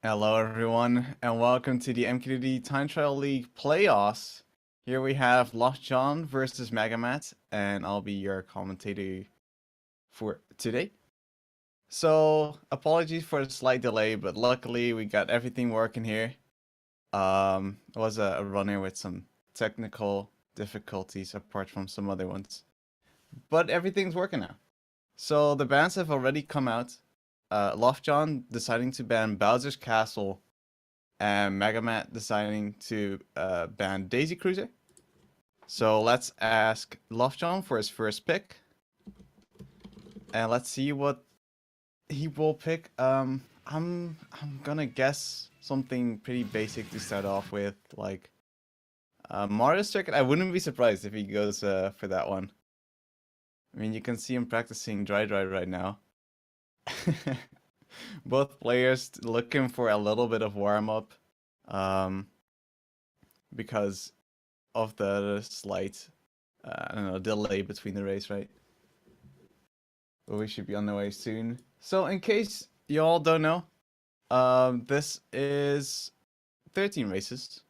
Hello everyone, and welcome to the MKDD Time Trial League playoffs. Here we have Lothjon versus MegaMatt, and I'll be your commentator for today. So, apologies for the slight delay, but luckily we got everything working here. It was a runner with some technical difficulties apart from some other ones. But everything's working now. So, the bans have already come out. Lothjon deciding to ban Bowser's Castle, and MegaMatt deciding to ban Daisy Cruiser. So let's ask Lothjon for his first pick, and let's see what he will pick. I'm gonna guess something pretty basic to start off with, like Mario Circuit. I wouldn't be surprised if he goes for that one. I mean, you can see him practicing Dry right now. Both players looking for a little bit of warm up, because of the slight, I don't know, delay between the race, right? But we should be on the way soon. So in case y'all don't know, this is 13 races.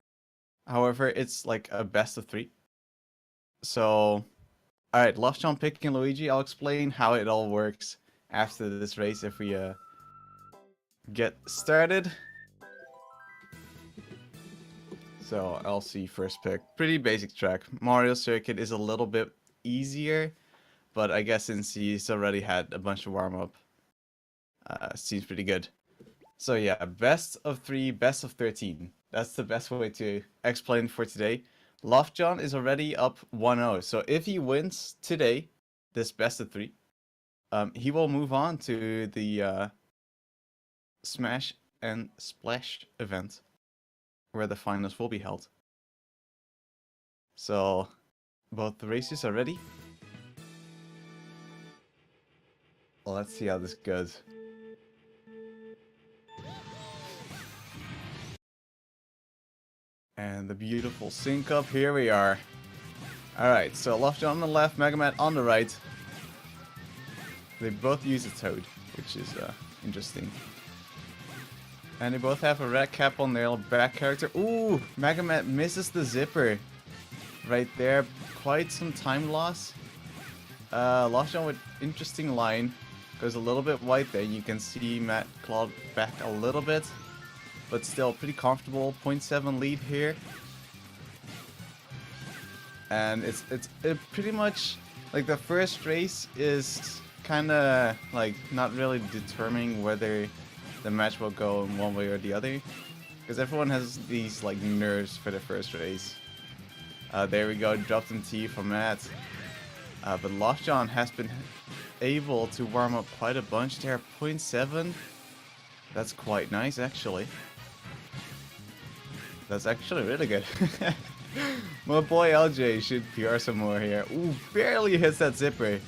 However, it's like a best of 3. So, alright, Lothjon picking Luigi. I'll explain how it all works after this race if we get started. So LC first pick, pretty basic track. Mario Circuit is a little bit easier, but I guess since he's already had a bunch of warm up, seems pretty good. So yeah, best of 3, best of 13. That's the best way to explain for today. Lothjon is already up 1-0, so if he wins today, this best of 3, he will move on to the Smash and Splash event, where the finals will be held. So, both the races are ready. Well, let's see how this goes. And the beautiful sync up, here we are. Alright, so Lothjon on the left, MegaMatt on the right. They both use a Toad, which is interesting. And they both have a red cap on their back character. Ooh, MegaMatt misses the zipper. Right there, quite some time loss. Lothjon with interesting line. Goes a little bit wide there. You can see Matt clawed back a little bit. But still pretty comfortable. 0.7 lead here. And it's pretty much like the first race is kind of like not really determining whether the match will go in one way or the other, because everyone has these like nerves for the first race. There we go, dropped him T from Matt. But Lothjon has been able to warm up quite a bunch there. 0.7. That's quite nice, actually. That's actually really good. My boy LJ should PR some more here. Ooh, barely hits that zipper.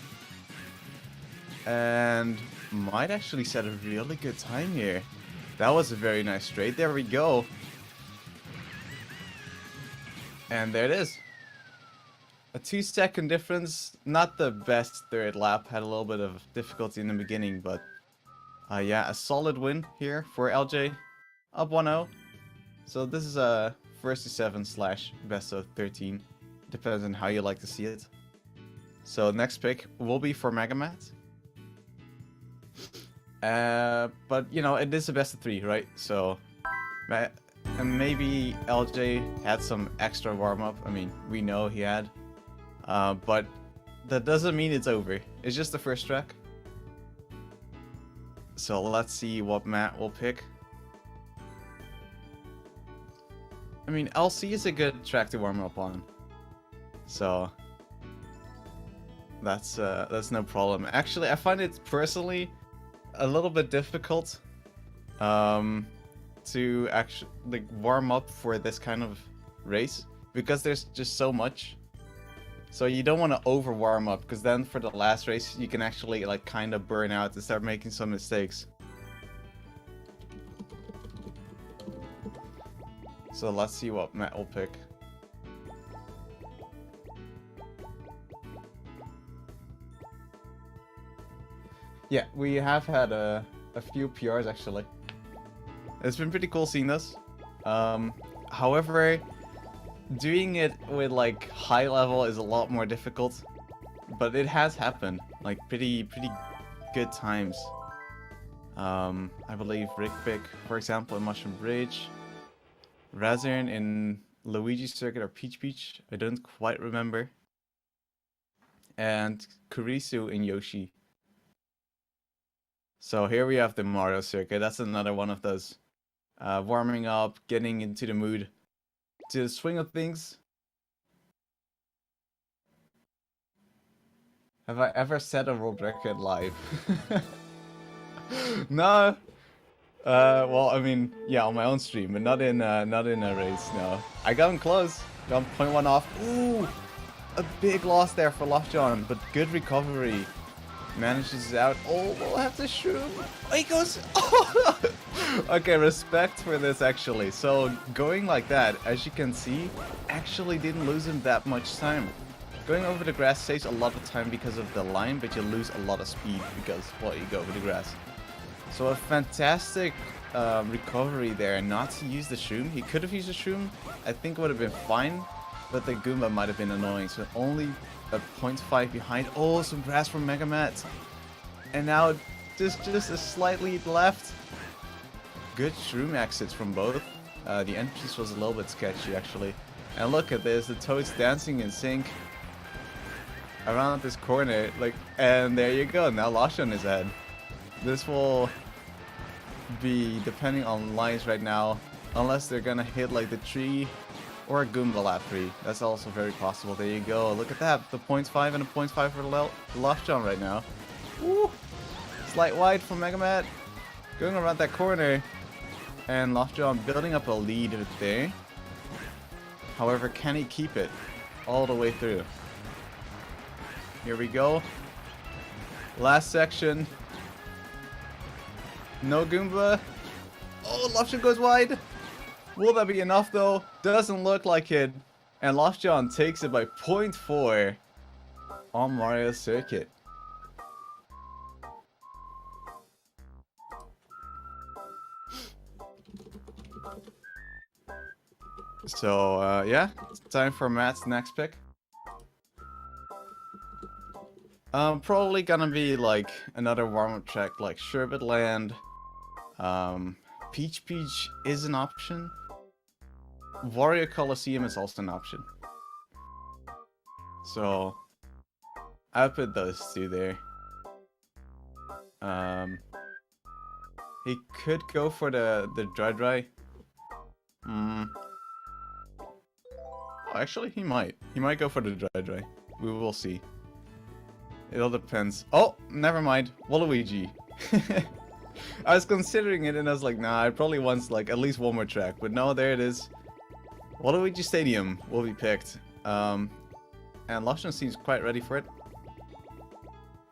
And might actually set a really good time here. That was a very nice straight. There we go. And there it is. A 2-second difference. Not the best third lap. Had a little bit of difficulty in the beginning, but yeah, a solid win here for LJ. Up 1-0. So this is a first to 7 / best of 13. Depends on how you like to see it. So next pick will be for MegaMatt. But you know, it is a best of 3, right? So and maybe LJ had some extra warm-up. I mean, we know he had. But that doesn't mean it's over. It's just the first track. So let's see what Matt will pick. I mean, LC is a good track to warm up on. So that's no problem. Actually, I find it personally a little bit difficult to actually like warm up for this kind of race, because there's just so much. So you don't want to over warm up, because then for the last race you can actually like kind of burn out and start making some mistakes. So let's see what Matt will pick. Yeah, we have had a few PRs actually. It's been pretty cool seeing this. However, doing it with like high level is a lot more difficult, but it has happened like pretty good times. I believe Rickpick, for example, in Mushroom Bridge, Razern in Luigi Circuit or Peach Beach, I don't quite remember, and Kurisu in Yoshi. So here we have the Mario Circuit. That's another one of those warming up, getting into the mood, to the swing of things. Have I ever set a world record live? No. Well, I mean, yeah, on my own stream, but not in a race. No, I got him close. Got 0.1 off. Ooh, a big loss there for Lothjon, but good recovery. Manages it out. Oh, we'll have to shroom. Oh, he goes. Okay, respect for this actually. So going like that, as you can see, actually didn't lose him that much time. Going over the grass saves a lot of time because of the line, but you lose a lot of speed because, well, you go over the grass. So a fantastic recovery there, not to use the shroom. He could have used the shroom. I think it would have been fine, but the Goomba might have been annoying. So only a 0.5 behind. Oh, some grass from MegaMatt. And now just a slightly left. Good shroom exits from both. The end piece was a little bit sketchy actually. And look at this, the Toads dancing in sync around this corner, like, and there you go. Now Lothjon is ahead. This will be depending on lines right now, unless they're gonna hit like the tree or a Goomba lap 3. That's also very possible. There you go. Look at that. The 0.5 and a 0.5 for Lothjon right now. Woo! Slight wide from MegaMatt. Going around that corner. And Lothjon building up a lead there. However, can he keep it all the way through? Here we go. Last section. No Goomba. Oh, Lothjon goes wide. Will that be enough though? Doesn't look like it. And Lothjon takes it by 0.4 on Mario Circuit. So, yeah, it's time for Matt's next pick. Probably gonna be like another warm-up track like Sherbet Land. Peach Beach is an option. Warrior Coliseum is also an option. So, I'll put those two there. He could go for the dry. Oh, actually, he might. He might go for the dry. We will see. It all depends. Oh, never mind. Waluigi. I was considering it and I was like, nah, I probably want like at least one more track. But no, there it is. Waluigi Stadium will be picked. And Lothjon seems quite ready for it.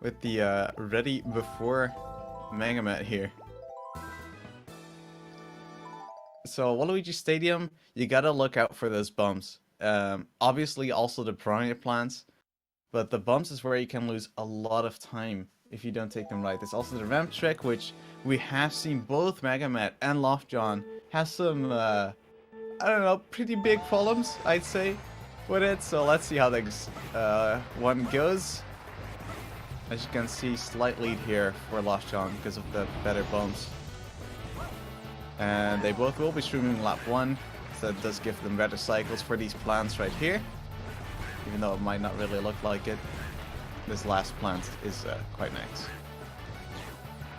With the ready before MegaMatt here. So Waluigi Stadium, you gotta look out for those bumps. Obviously also the piranha plants. But the bumps is where you can lose a lot of time if you don't take them right. There's also the ramp trick, which we have seen both MegaMatt and Lothjon have some, I don't know, pretty big problems, I'd say, with it. So let's see how this one goes. As you can see, slight lead here for Lothjon because of the better bumps. And they both will be streaming lap 1, so that does give them better cycles for these plants right here. Even though it might not really look like it, this last plant is quite nice.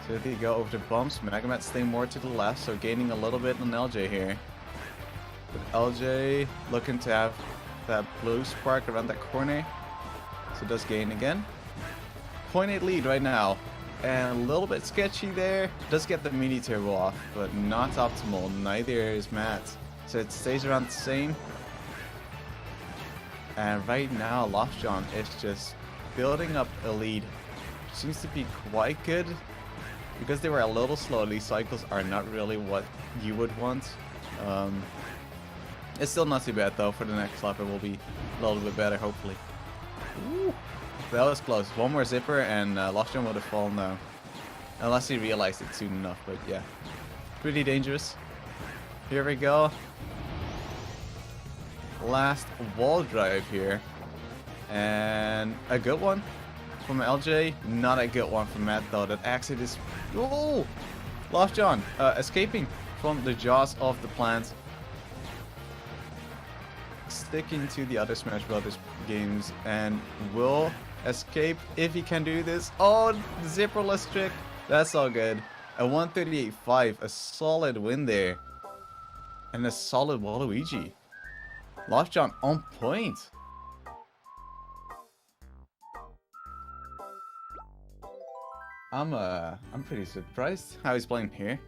So there you go, over the bumps. MegaMatt staying more to the left, so gaining a little bit on LJ here. But LJ looking to have that blue spark around that corner, so does gain again. 0.8 lead right now, and a little bit sketchy there. Does get the mini turbo off, but not optimal. Neither is Matt, so it stays around the same. And right now, Lothjon is just building up a lead. Seems to be quite good. Because they were a little slow, these cycles are not really what you would want. It's still not too bad though. For the next lap it will be a little bit better, hopefully. Ooh, that was close. One more zipper and Lothjon would have fallen down. Unless he realized it soon enough, but yeah. pretty dangerous. Here we go. Last wall drive here. And a good one from LJ. Not a good one from Matt though. That exit is... Oh! Lothjon escaping from the jaws of the plant. Sticking to the other Smash Brothers games and will escape if he can do this. Oh, zipperless trick. That's all good. A 138.5, a solid win there. And a solid Waluigi. Lothjon on point. I'm pretty surprised how he's playing here.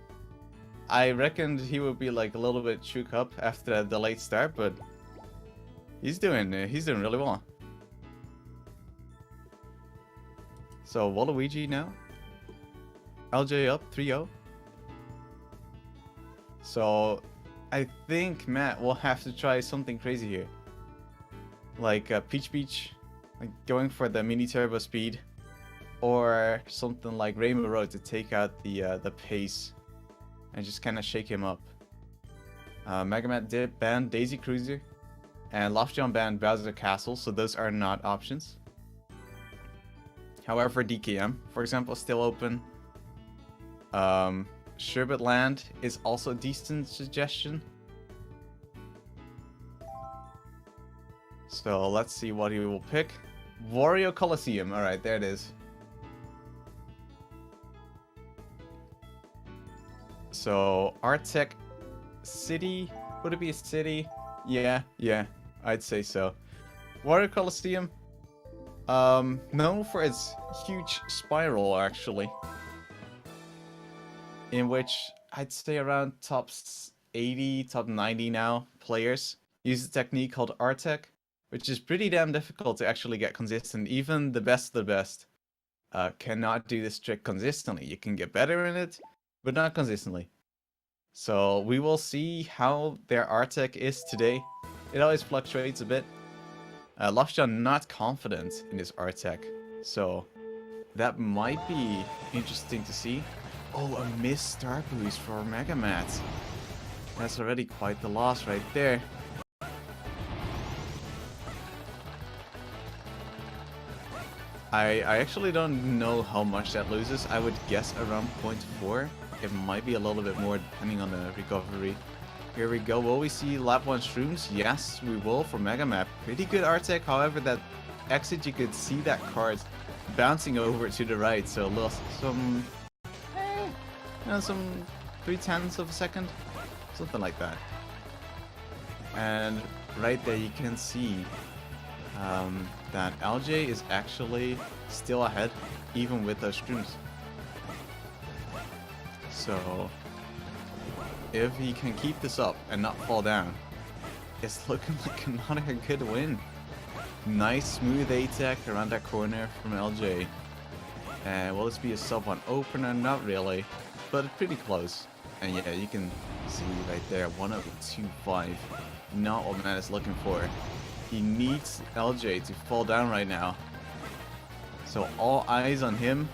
I reckoned he would be like a little bit shook up after the late start, but he's doing really well. So Waluigi now. LJ up 3-0. So I think Matt will have to try something crazy here. Like Peach Beach, like going for the mini turbo speed. Or something like Rainbow Road to take out the pace and just kind of shake him up. MegaMatt did ban Daisy Cruiser and Lothjon banned Bowser Castle, so those are not options. However, DKM, for example, is still open. Sherbet Land is also a decent suggestion. So let's see what he will pick. Wario Coliseum, alright, there it is. So, Artec City, would it be a city? Yeah, I'd say so. Water Coliseum, known for its huge spiral actually. In which I'd say around top 80, top 90 now players use a technique called Artec, which is pretty damn difficult to actually get consistent. Even the best of the best cannot do this trick consistently. You can get better in it, but not consistently. So we will see how their Artec is today. It always fluctuates a bit. Lothjon not confident in his Artec, so that might be interesting to see. Oh, a missed star boost for MegaMatt. That's already quite the loss right there. I actually don't know how much that loses. I would guess around 0.4. It might be a little bit more depending on the recovery. Here we go. Will we see lap 1 shrooms? Yes, we will for MegaMatt. Pretty good Artec. However, that exit, you could see that card bouncing over to the right. So lost some 0.3 of a second. Something like that. And right there you can see that LJ is actually still ahead, even with those shrooms. So, if he can keep this up and not fall down, it's looking like another good win. Nice smooth A-tech around that corner from LJ. And will this be a sub 1 opener? Not really, but pretty close. And yeah, you can see right there, 102.5. Not what Matt is looking for. He needs LJ to fall down right now. So all eyes on him.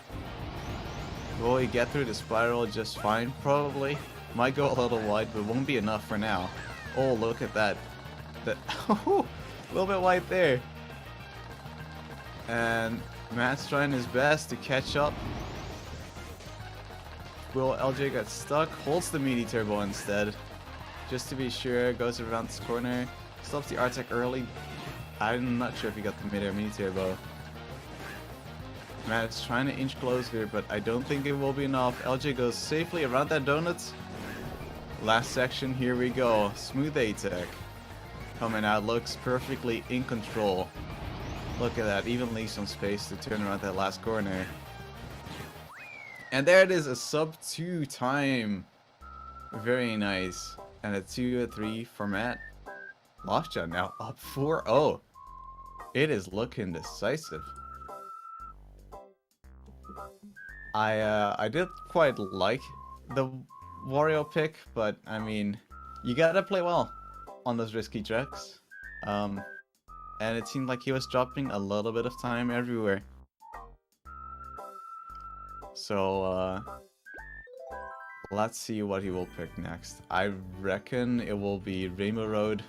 Will he get through the spiral just fine? Probably. Might go a little wide, but won't be enough for now. Oh, look at that. A little bit wide there. And Matt's trying his best to catch up. Will LJ get stuck? Holds the mini turbo instead. Just to be sure, goes around this corner. Stops the Artec early. I'm not sure if he got the mid-air mini turbo. Matt's trying to inch closer, but I don't think it will be enough. LJ goes safely around that donut. Last section, here we go. Smooth A-tech. Coming out, looks perfectly in control. Look at that, even leaves some space to turn around that last corner. And there it is, a sub 2 time. Very nice. And a 2-3 for Matt. Lothjon now up 4-0. It is looking decisive. I did quite like the Wario pick, but I mean, you gotta play well on those risky tracks. And it seemed like he was dropping a little bit of time everywhere. So Let's see what he will pick next. I reckon it will be Rainbow Road.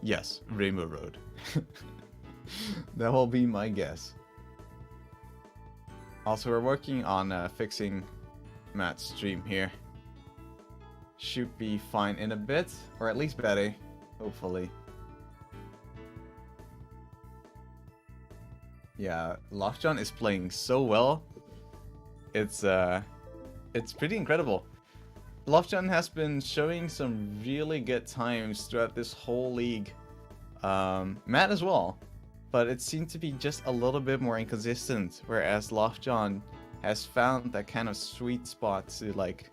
Yes, Rainbow Road. That will be my guess. Also, we're working on fixing Matt's stream here. Should be fine in a bit, or at least better, hopefully. Yeah, Lothjon is playing so well. It's pretty incredible. Lothjon has been showing some really good times throughout this whole league. Matt as well. But it seemed to be just a little bit more inconsistent, whereas Lothjon has found that kind of sweet spot to like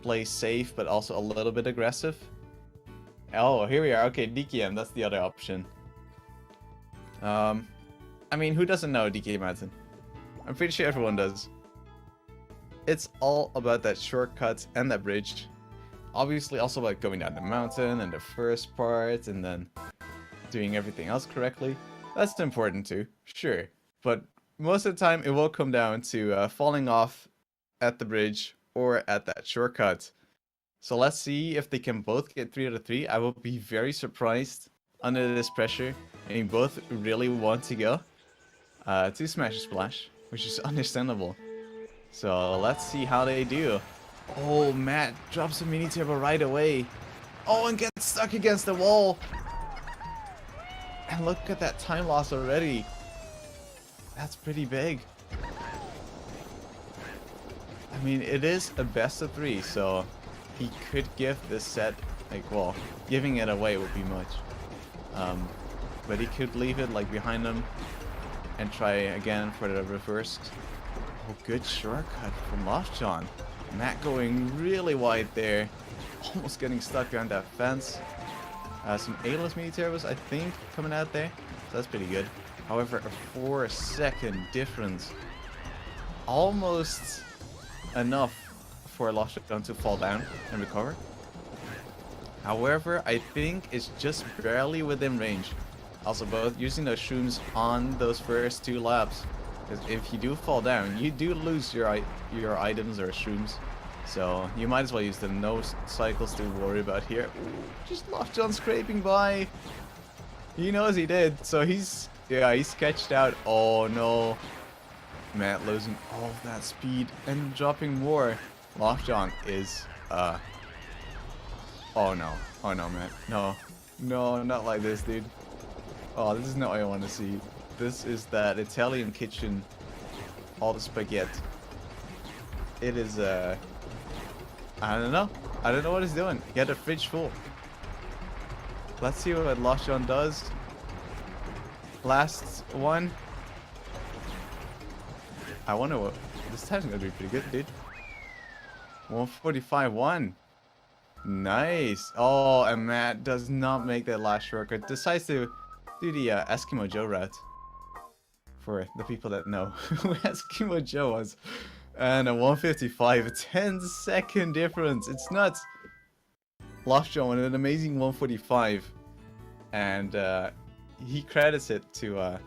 play safe but also a little bit aggressive. Oh, here we are. Okay, DKM, that's the other option. I mean, who doesn't know DKM? I'm pretty sure everyone does. It's all about that shortcut and that bridge. Obviously also about going down the mountain and the first part and then doing everything else correctly. That's important too, sure. But most of the time it will come down to falling off at the bridge or at that shortcut. So let's see if they can both get 3 out of 3. I will be very surprised under this pressure. I mean, both really want to go to Smash Splash, which is understandable. So let's see how they do. Oh, Matt drops a mini turbo right away. Oh, and gets stuck against the wall. And look at that time loss already. That's pretty big. I mean, it is a best of 3, so he could give this set, like, well, giving it away would be much. But he could leave it like behind him and try again for the reverse. Oh, good shortcut from Lothjon. Matt going really wide there. Almost getting stuck behind that fence. Some A-list mini turbos, I think, coming out there. So that's pretty good. However, a 4-second difference. Almost enough for Lothjon to fall down and recover. However, I think it's just barely within range. Also, both using those shrooms on those first 2 laps. Because if you do fall down, you do lose your items or shrooms. So you might as well use them. No cycles to worry about here. Ooh, just Lothjon scraping by. He knows he did. So he's sketched out. Oh no. Matt losing all of that speed and dropping more. Lothjon is oh no. Oh no, Matt. No. No, not like this, dude. Oh, this is not what I want to see. This is that Italian kitchen, all the spaghetti. It is, I don't know. I don't know what he's doing. He had a fridge full. Let's see what Lothjon does. Last one. I wonder what, this time's gonna be pretty good, dude. 1:45.1. Nice. Oh, and Matt does not make that last shortcut. Decides to do the Eskimo Joe route. For the people that know who Eskimo Joe was. And a 1:55, a 10-second difference. It's nuts. Lothjon with an amazing 1:45. And he credits it to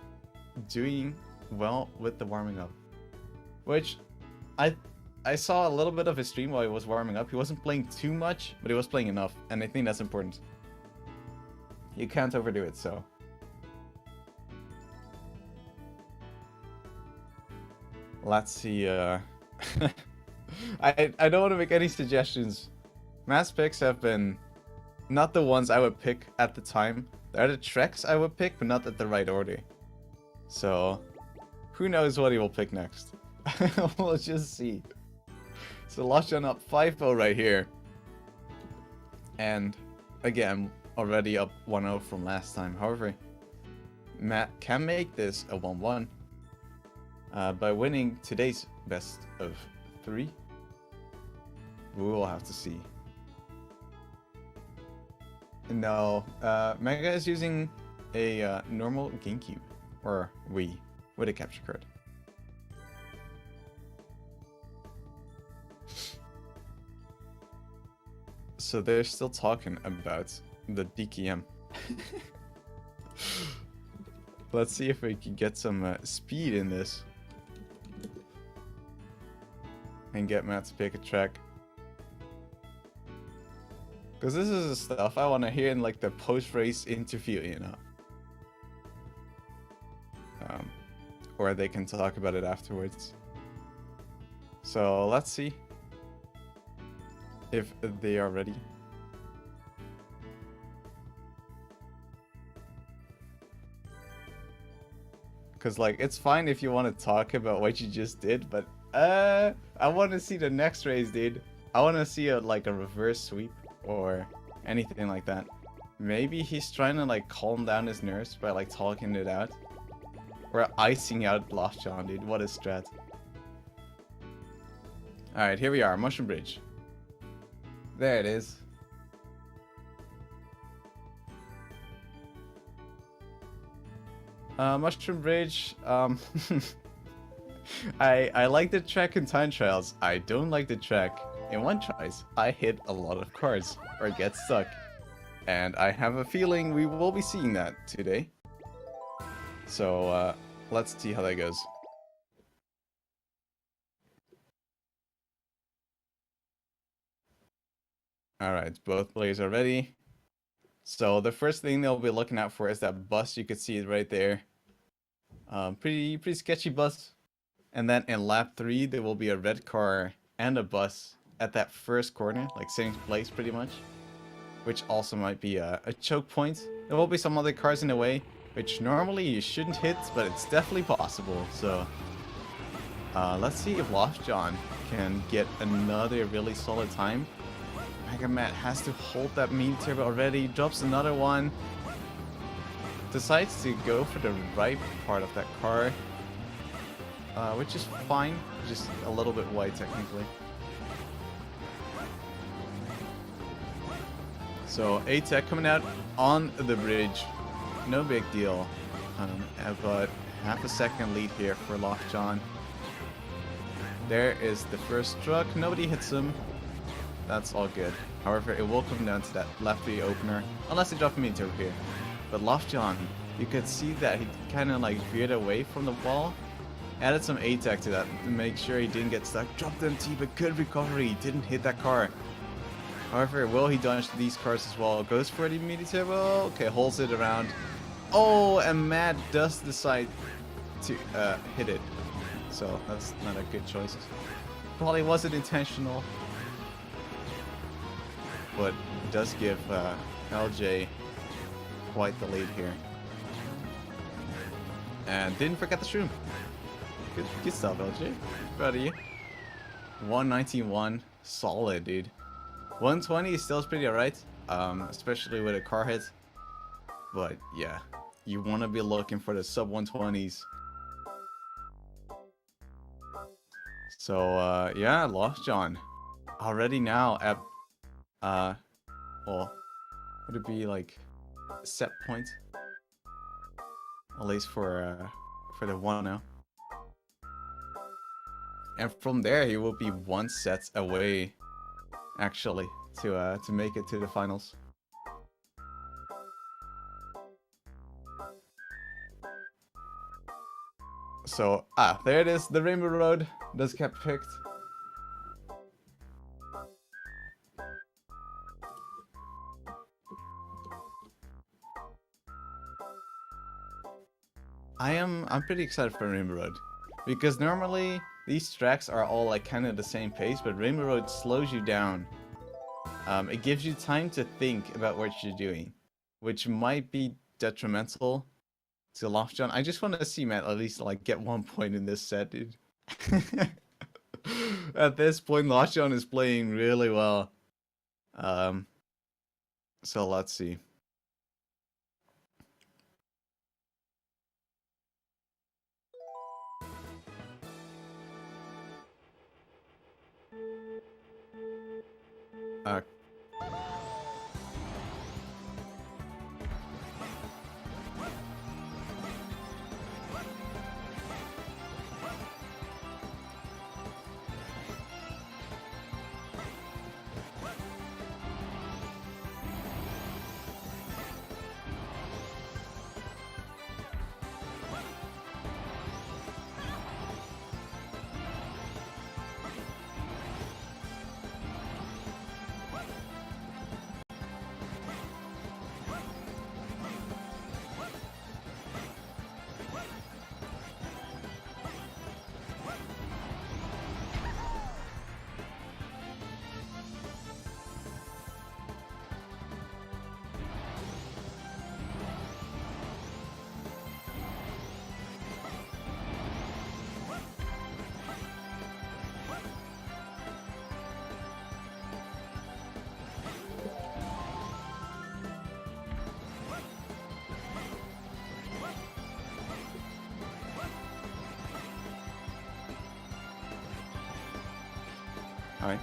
doing well with the warming up. Which I saw a little bit of his stream while he was warming up. He wasn't playing too much, but he was playing enough. And I think that's important. You can't overdo it, so. Let's see, I don't want to make any suggestions. Matt's picks have been not the ones I would pick at the time. They're the tracks I would pick, but not at the right order. So, who knows what he will pick next. We'll just see. So Lothjon up 5-0 right here. And, again, already up 1-0 from last time. However, Matt can make this a 1-1. By winning today's best of 3. We will have to see. No, Mega is using a normal GameCube, or Wii, with a capture card. So they're still talking about the DKM. Let's see if we can get some speed in this. and get Matt to pick a track. Because this is the stuff I want to hear in like the post-race interview, you know. Or they can talk about it afterwards. So let's see if they are ready. Because like it's fine if you want to talk about what you just did, but I want to see the next race, dude. I want to see like a reverse sweep or anything like that. Maybe he's trying to like calm down his nerves by like talking it out. Or icing out Lothjon, dude. What a strat. Alright, here we are. Mushroom Bridge. There it is. Mushroom Bridge. I like the track in time trials. I don't like the track in one tries. I hit a lot of cars or get stuck. And I have a feeling we will be seeing that today. So, let's see how that goes. Alright, both players are ready. So, the first thing they'll be looking out for is that bus. You can see it right there. Pretty sketchy bus. And then in lap 3, there will be a red car and a bus at that first corner, like same place pretty much. Which also might be a choke point. There will be some other cars in the way, which normally you shouldn't hit, but it's definitely possible. So let's see if Lothjon can get another really solid time. MegaMatt has to hold that mini turbo already, drops another one. Decides to go for the right part of that car. Which is fine, just a little bit wide technically. So A-Tech coming out on the bridge, no big deal, but half a second lead here for Lothjon. There is the first truck, nobody hits him, that's all good. However, it will come down to that left 3 opener, unless they drop him into here. But Lothjon, you could see that he kind of like veered away from the wall, added some A-Tech to that to make sure he didn't get stuck, dropped MT, but good recovery, didn't hit that car. However, will he dodge these cars as well? Goes for the mini turbo. Okay, holds it around. Oh, and Matt does decide to hit it. So that's not a good choice. Probably wasn't intentional, but it does give LJ quite the lead here. And didn't forget the shroom. Good stuff, LJ. Proud of you. 191, solid, dude. 120 is still pretty alright, especially with a car hit. But yeah, you want to be looking for the sub 120s. So yeah, Lothjon already now at well, would it be like set point? At least for the 1-0. And from there, he will be 1 set away, actually, to make it to the finals. So, there it is. The Rainbow Road does get picked. I'm pretty excited for Rainbow Road, because normally these tracks are all like kind of the same pace, but Rainbow Road slows you down. It gives you time to think about what you're doing, which might be detrimental to Lothjon. I just want to see Matt at least like get 1 point in this set, dude. At this point, Lothjon is playing really well. So let's see. Alright.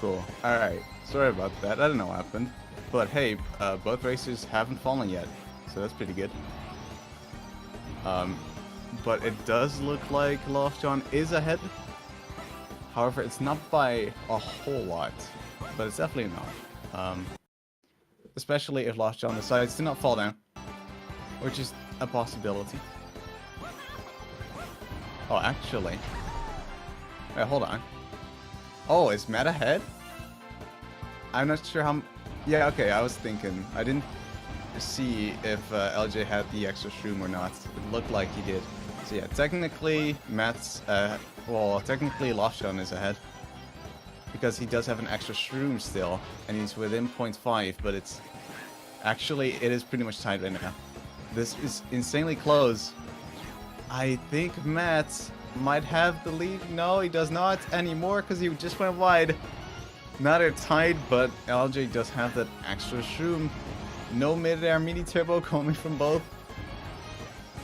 Cool. Alright. Sorry about that. I don't know what happened. But hey, both racers haven't fallen yet. So that's pretty good. But it does look like Lothjon is ahead. However, it's not by a whole lot. But it's definitely enough. Especially if Lothjon decides to not fall down. Which is a possibility. Oh, actually. Wait, hold on. Oh, is Matt ahead? I'm not sure how... Yeah, okay, I was thinking. I didn't see if LJ had the extra shroom or not. It looked like he did. So yeah, technically, Matt's... well, technically Lothjon is ahead. Because he does have an extra shroom still. And he's within 0.5, but it's... Actually, it is pretty much tight right now. This is insanely close. I think Matt might have the lead. No, he does not anymore because he just went wide. Now they're tied, but LJ does have that extra shroom. No mid-air mini turbo coming from both.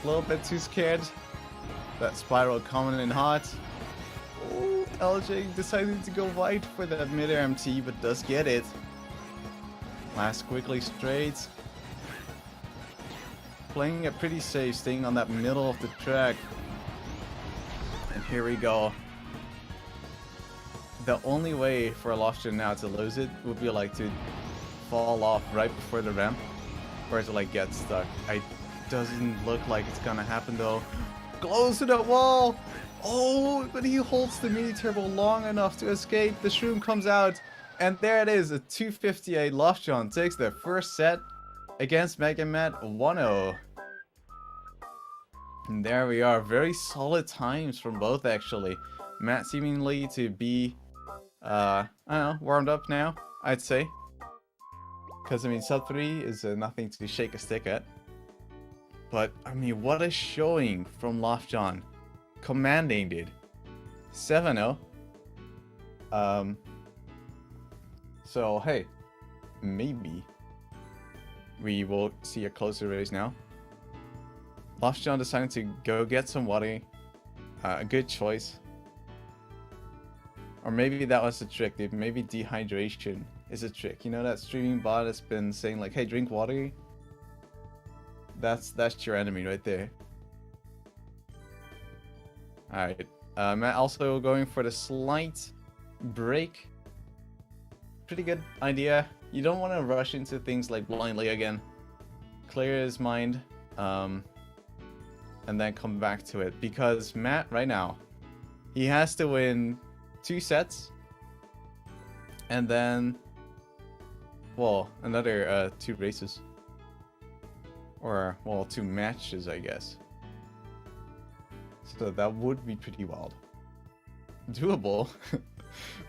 A little bit too scared. That spiral coming in hot. Oh, LJ decided to go wide for that mid-air MT, but does get it. Last quickly straight. Playing it pretty safe, staying on that middle of the track. And here we go. The only way for Lothjon now to lose it would be like to fall off right before the ramp, or to like get stuck. It doesn't look like it's gonna happen though. Close to the wall! Oh, but he holds the mini turbo long enough to escape. The shroom comes out, and there it is. A 258. Lothjon takes their first set against MegaMatt122. And there we are. Very solid times from both actually. Matt seemingly to be I don't know, warmed up now, I'd say. Because I mean sub 3 is nothing to shake a stick at. But I mean, what a showing from Lothjon. Commanding it. 7-0. So hey, maybe we will see a closer race now. Lothjon decided to go get some water. A good choice. Or maybe that was a trick, dude. Maybe dehydration is a trick. You know that streaming bot has been saying like, hey, drink water? That's your enemy right there. Alright. Matt also going for the slight break. Pretty good idea. You don't want to rush into things like blindly again. Clear his mind. And then come back to it. Because Matt, right now, he has to win 2 sets. And then, well, another 2 races. Or, well, 2 matches, I guess. So that would be pretty wild. Doable.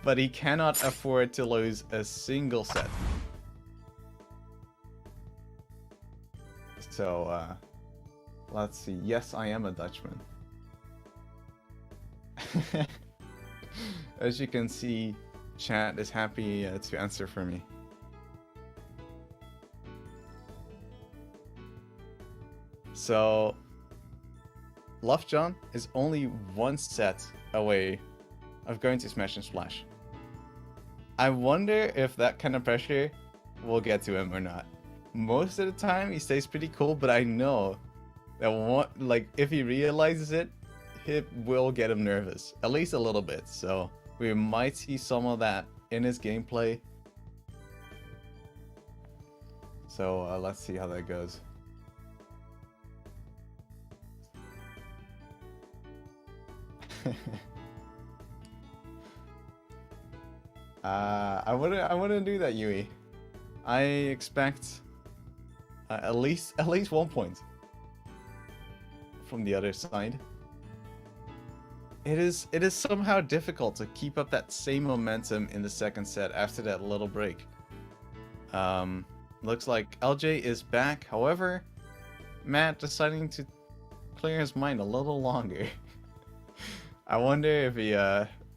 But he cannot afford to lose a single set. So, let's see. Yes, I am a Dutchman. As you can see, chat is happy to answer for me. So, Lothjon is only 1 set away of going to Smash and Splash. I wonder if that kind of pressure will get to him or not. Most of the time, he stays pretty cool, but I know that if he realizes it, it will get him nervous, at least a little bit. So we might see some of that in his gameplay. So let's see how that goes. I wouldn't do that, Yui. I expect at least 1 point from the other side. It is somehow difficult to keep up that same momentum in the second set after that little break. Looks like LJ is back. However, Matt deciding to clear his mind a little longer. I wonder if he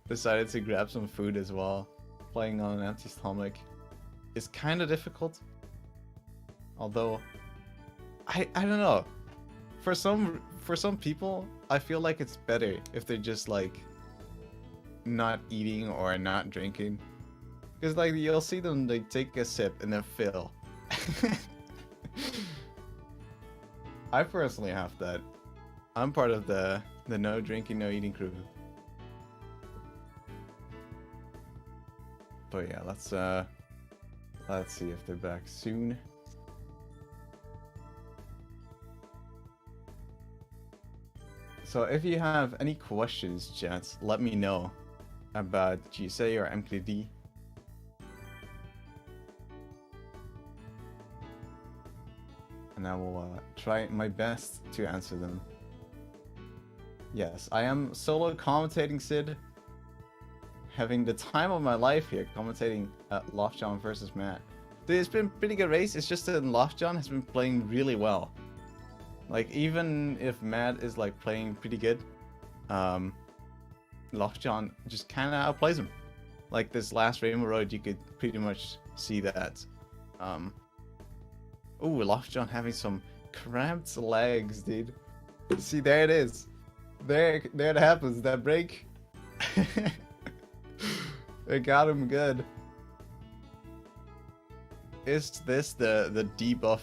decided to grab some food as well. Playing on an empty stomach is kind of difficult. Although, I don't know. for some people, I feel like it's better if they're just like not eating or not drinking, because like you'll see them like take a sip and then fill. I personally have that. I'm part of the no drinking, no eating crew. But yeah, let's see if they're back soon. So if you have any questions, chat, let me know about GSA or MKDD. And I will try my best to answer them. Yes, I am solo commentating, Sid. Having the time of my life here, commentating Lothjon versus Matt. Dude, it's been a pretty good race. It's just that Lothjon has been playing really well. Like, even if Matt is like playing pretty good, Lothjon just kind of outplays him. Like this last Rainbow Road, you could pretty much see that. Ooh, Lothjon having some cramped legs, dude. See, there it is. There it happens. That break. It got him good. Is this the debuff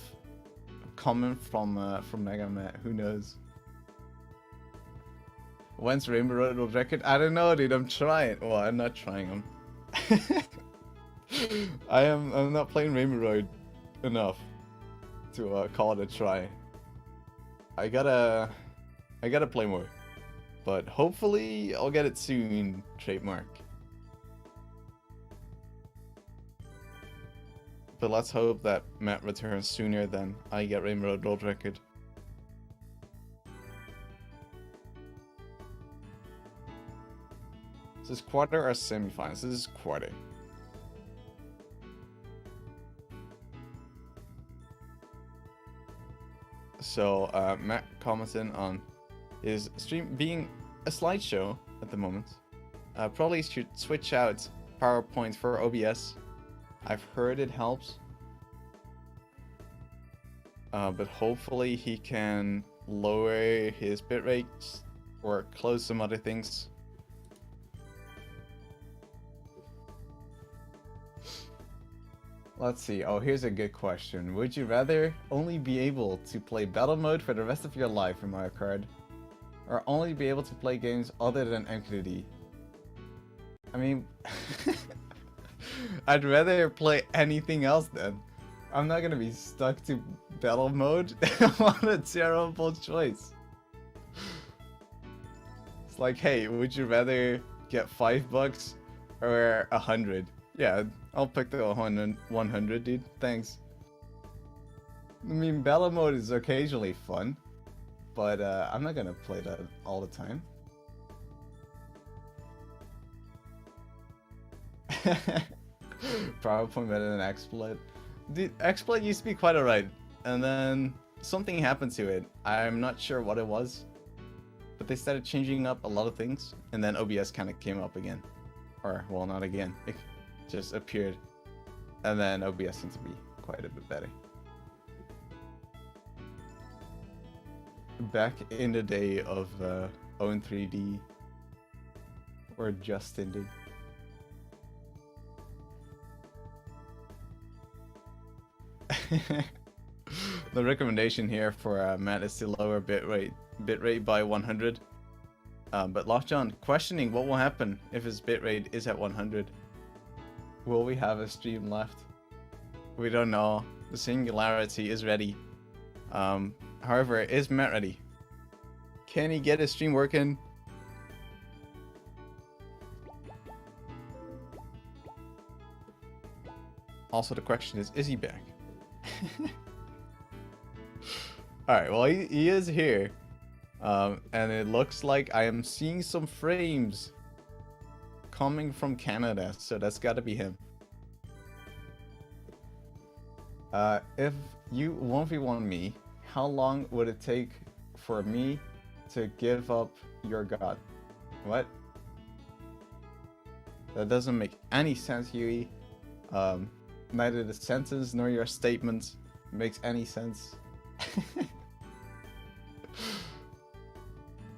coming from MegaMatt? Who knows? When's Rainbow Road will record? I don't know, dude. I'm trying. Well, I'm not trying them. I'm not playing Rainbow Road enough to call it a try. I gotta play more, but hopefully I'll get it soon. Trademark. But let's hope that Matt returns sooner than I get Rainbow Road World Record. Is this quarter or semifinals? This is quarter. So Matt commented on his stream being a slideshow at the moment. Probably should switch out PowerPoint for OBS. I've heard it helps. But hopefully he can lower his bitrate or close some other things. Let's see. Oh, here's a good question. Would you rather only be able to play battle mode for the rest of your life in Mario Kart, or only be able to play games other than MKDD? I mean, I'd rather play anything else then. I'm not gonna be stuck to battle mode. What a terrible choice. It's like, hey, would you rather get $5 or 100? Yeah, I'll pick the 100, dude. Thanks. I mean, battle mode is occasionally fun, but I'm not gonna play that all the time. PowerPoint better than XSplit. Dude, XSplit used to be quite alright, and then something happened to it. I'm not sure what it was, but they started changing up a lot of things, and then OBS kind of came up again. Or, well, not again. It just appeared, and then OBS seems to be quite a bit better. Back in the day of Own 3D, or Justin, dude. The recommendation here for Matt is to lower bitrate by 100. But Lothjon questioning what will happen if his bitrate is at 100. Will we have a stream left? We don't know. The singularity is ready. However, is Matt ready? Can he get his stream working? Also, the question is he back? Alright, well, he is here. And it looks like I am seeing some frames coming from Canada, so that's gotta be him. If you 1v1 me, how long would it take for me to give up your god? What? That doesn't make any sense, Huey. Neither the sentence nor your statement makes any sense.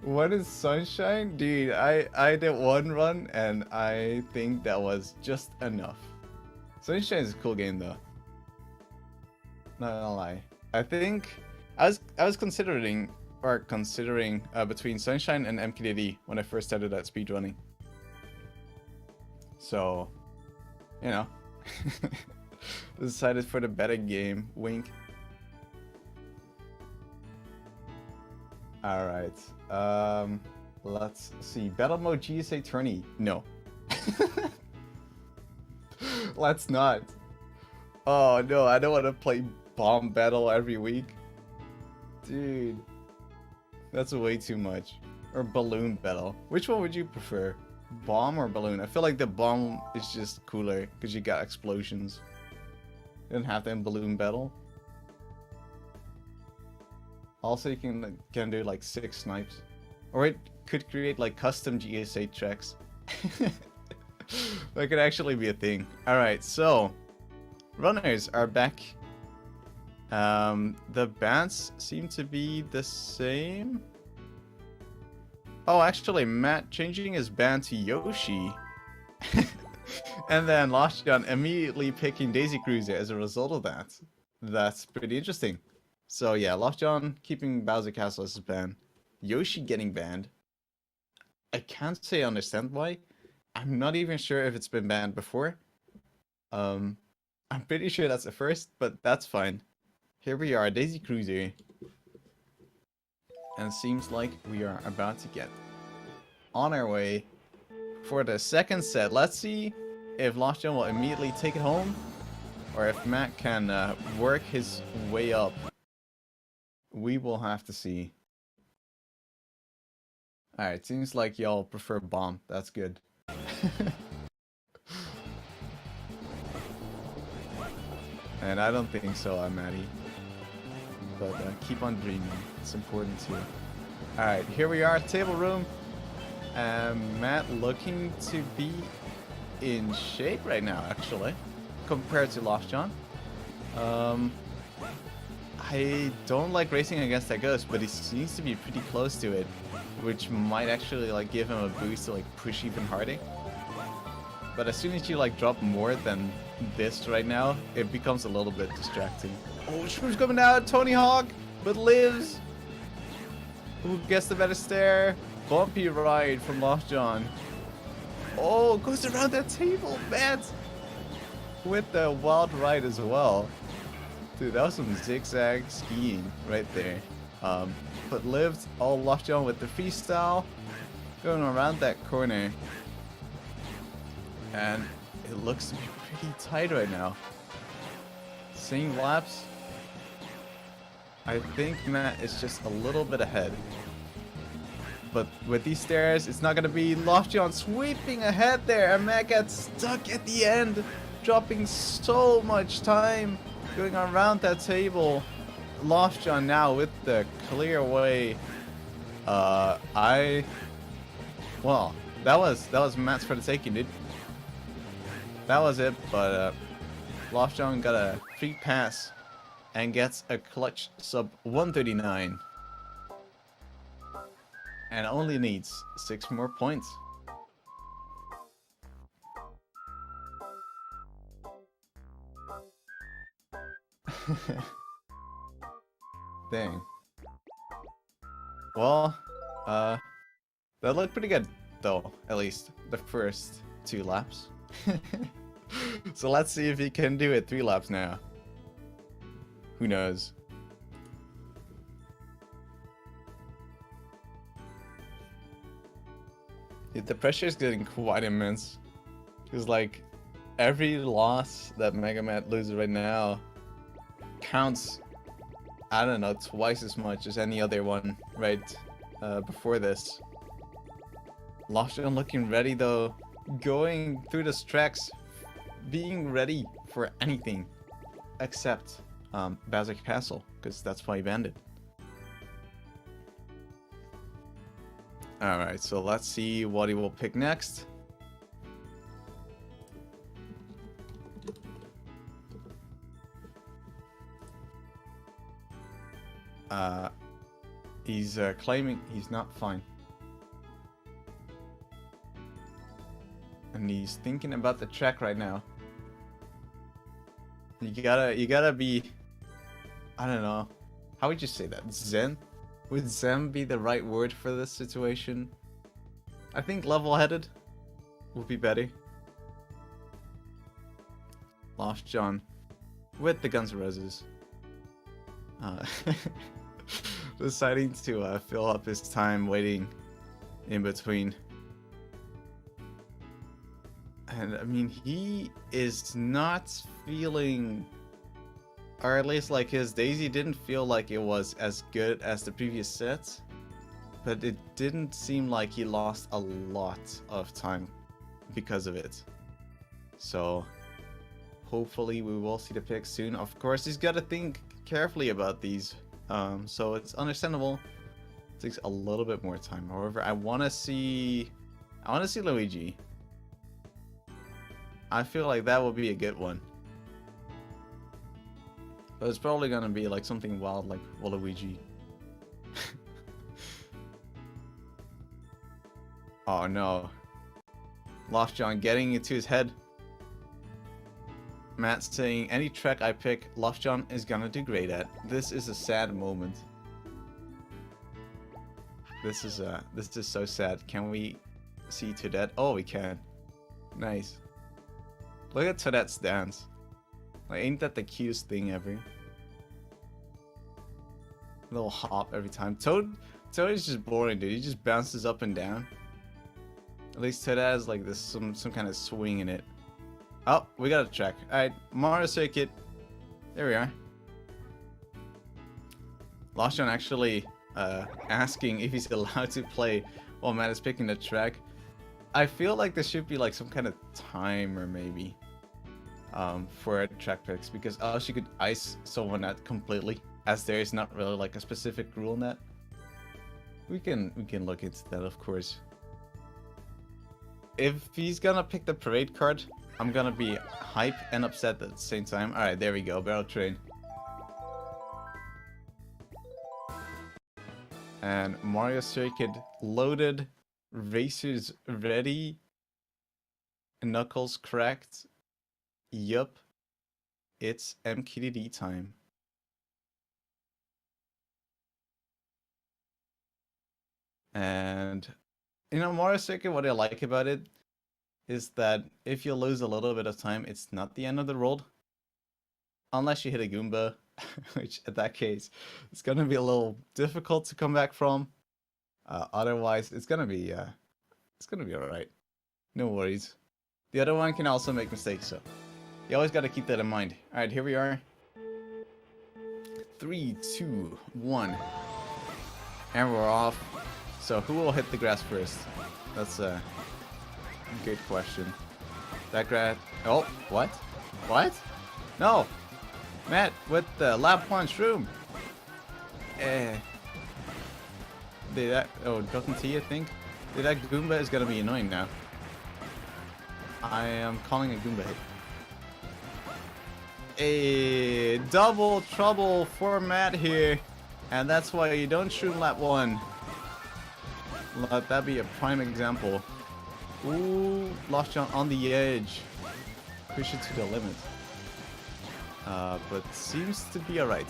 What is Sunshine? Dude, I did one run and I think that was just enough. Sunshine is a cool game though. Not gonna lie. I think I was considering between Sunshine and MKDD when I first started at speedrunning. So, you know, decided for the better game. Wink. All right. Let's see. Battle mode GSA tourney. No. Let's not. Oh no, I don't want to play bomb battle every week. Dude. That's way too much. Or balloon battle. Which one would you prefer? Bomb or balloon? I feel like the bomb is just cooler because you got explosions. You don't have to in balloon battle. Also, you can do like 6 snipes, or it could create like custom GSA tracks. That could actually be a thing. All right, so runners are back. The bands seem to be the same. Oh, actually, Matt changing his band to Yoshi, and then Lothjon immediately picking Daisy Cruiser as a result of that. That's pretty interesting. So yeah, Lothjon keeping Bowser Castle as his ban. Yoshi getting banned. I can't say I understand why. I'm not even sure if it's been banned before. I'm pretty sure that's the first, but that's fine. Here we are, Daisy Cruiser. And it seems like we are about to get on our way for the second set. Let's see if Lothjon will immediately take it home, or if Matt can work his way up. We will have to see. Alright, seems like y'all prefer bomb. That's good. And I don't think so, I'm Maddie. But keep on dreaming. It's important too. Alright, here we are, table room. Matt looking to be in shape right now, actually, compared to Lothjon. I don't like racing against that ghost, but he seems to be pretty close to it, which might actually like give him a boost to like push even harder. But as soon as you like drop more than this right now, it becomes a little bit distracting. Oh, Shroom's coming out, Tony Hawk, but lives. Who gets the better stare? Bumpy ride from Lothjon. Oh, goes around that table, man. With the wild ride as well. Dude, that was some zigzag skiing right there. But lived all Lothjon with the freestyle, going around that corner. And it looks to be pretty tight right now. Same laps. I think Matt is just a little bit ahead. But with these stairs, it's not going to be Lothjon sweeping ahead there. And Matt gets stuck at the end, dropping so much time. Going around that table. Lothjon now with the clear way. Well, that was Matt's for the taking, dude. That was it, but Lothjon got a free pass and gets a clutch sub 139. And only needs 6 more points. Dang. Well, that looked pretty good, though, at least the first 2 laps. So let's see if he can do it 3 laps now. Who knows? The pressure is getting quite immense. Because, like, every loss that MegaMatt loses right now counts, I don't know, twice as much as any other one right before this. Lothjon looking ready though, going through the tracks, being ready for anything except Bowser Castle, because that's why he banned it. Alright, so let's see what he will pick next. He's claiming he's not fine. And he's thinking about the track right now. You gotta be, I don't know, how would you say that? Zen? Would Zen be the right word for this situation? I think level-headed would be better. Lothjon with the Guns N' Roses. Deciding to fill up his time waiting in between. And I mean, he is not feeling, or at least like his Daisy didn't feel like it was as good as the previous sets, but it didn't seem like he lost a lot of time because of it. So hopefully we will see the pick soon. Of course, he's got to think carefully about these, so it's understandable. It takes a little bit more time. However, I want to see Luigi. I feel like that would be a good one. But it's probably gonna be like something wild like Waluigi. Oh no. Lothjon getting into his head. Matt's saying any track I pick, Lothjon is gonna do great at. This is a sad moment. This is so sad. Can we see Toadette? Oh, we can. Nice. Look at Toadette's dance. Like, ain't that the cutest thing ever? Little hop every time. Toad is just boring, dude. He just bounces up and down. At least Toadette has like this some kind of swing in it. Oh, we got a track. Alright, Mario Circuit. There we are. Lothjon actually asking if he's allowed to play while Matt is picking the track. I feel like there should be like some kind of timer maybe for track picks, because else you could ice someone out completely, as there is not really like a specific rule in that. We can look into that, of course. If he's gonna pick the parade card, I'm gonna be hype and upset at the same time. Alright, there we go, Barrel Train. And Mario Circuit loaded, racers ready, knuckles cracked. Yup, it's MKDD time. And you know, Mario Circuit, what I like about it is that if you lose a little bit of time, it's not the end of the world. Unless you hit a Goomba, which in that case, it's gonna be a little difficult to come back from. Otherwise, it's gonna be alright. No worries. The other one can also make mistakes, so you always gotta keep that in mind. Alright, here we are. 3, 2, 1. And we're off. So who will hit the grass first? That's a good question. That grass... Oh, what? What? No! Matt, with the lap punch room. Did that... Oh, Duck T, I think? Dude, that Goomba is gonna be annoying now. I am calling a Goomba hit. A double trouble for Matt here. And that's why you don't shoot lap 1. Let that be a prime example. Ooh, Lothjon on the edge. Push it to the limit. But seems to be alright.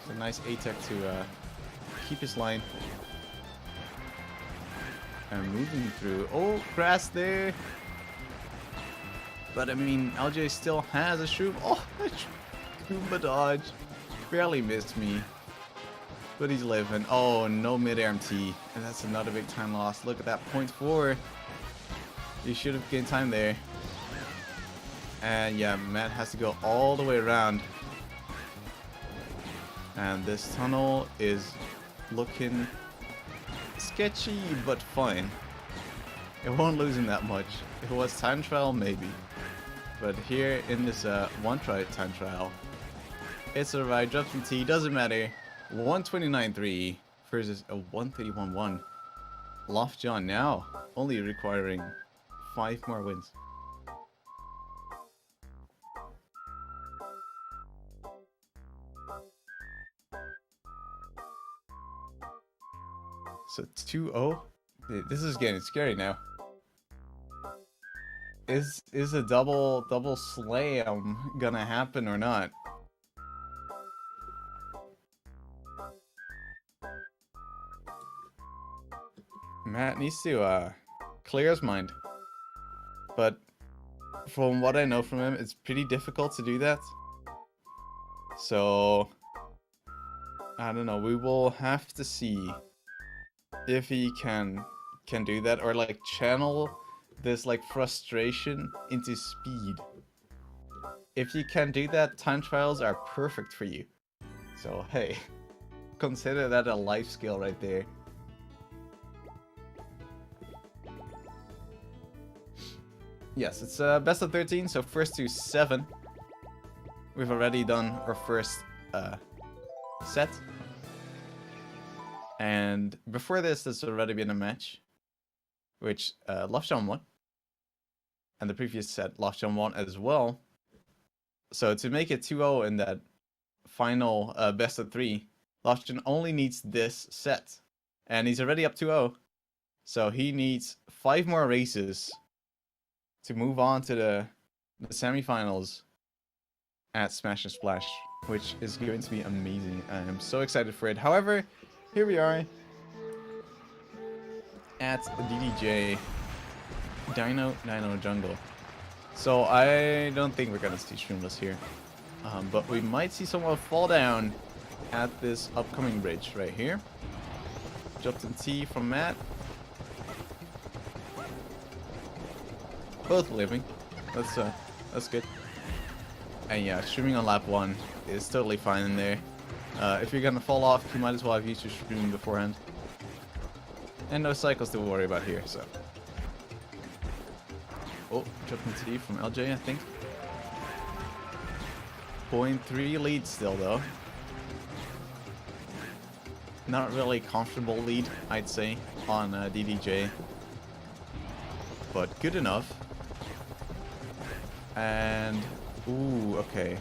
It's a nice A-tech to keep his line. And moving through. Oh, grass there. But I mean, LJ still has a shroom. Oh, Goomba dodge. Barely missed me. But he's living. Oh, no mid-air MT. And that's another big time loss. Look at that, 0.4. You should have gained time there. And yeah, Matt has to go all the way around. And this tunnel is looking sketchy, but fine. It won't lose him that much. If it was time trial, maybe. But here in this one try time trial, it's alright. Drops from T, doesn't matter. 129.3 versus a 131.1. Lothjon now only requiring 5 more wins. So 2-0. This is getting scary now. Is a double slam gonna happen or not? Matt needs to clear his mind. But from what I know from him, it's pretty difficult to do that. So I don't know, we will have to see if he can do that, or like channel this like frustration into speed. If you can do that, time trials are perfect for you. So hey, consider that a life skill right there. Yes, it's best of 13, so first to 7. We've already done our first set. And before this, there's already been a match, which Lothjon won. And the previous set, Lothjon won as well. So to make it 2-0 in that final best of 3, Lothjon only needs this set. And he's already up 2-0. So he needs 5 more races to move on to the semifinals at Smash and Splash, which is going to be amazing. I am so excited for it. However, here we are at DDJ Dino Jungle. So I don't think we're gonna see Streamless here, but we might see someone fall down at this upcoming bridge right here. Jumped in T from Matt. Both living. That's good. And yeah, streaming on lap 1 is totally fine in there. If you're gonna fall off, you might as well have used your stream beforehand. And no cycles to worry about here, so. Oh, jumping T from LJ, I think. 0.3 lead still, though. Not really comfortable lead, I'd say, on DDJ. But good enough. And, ooh, okay.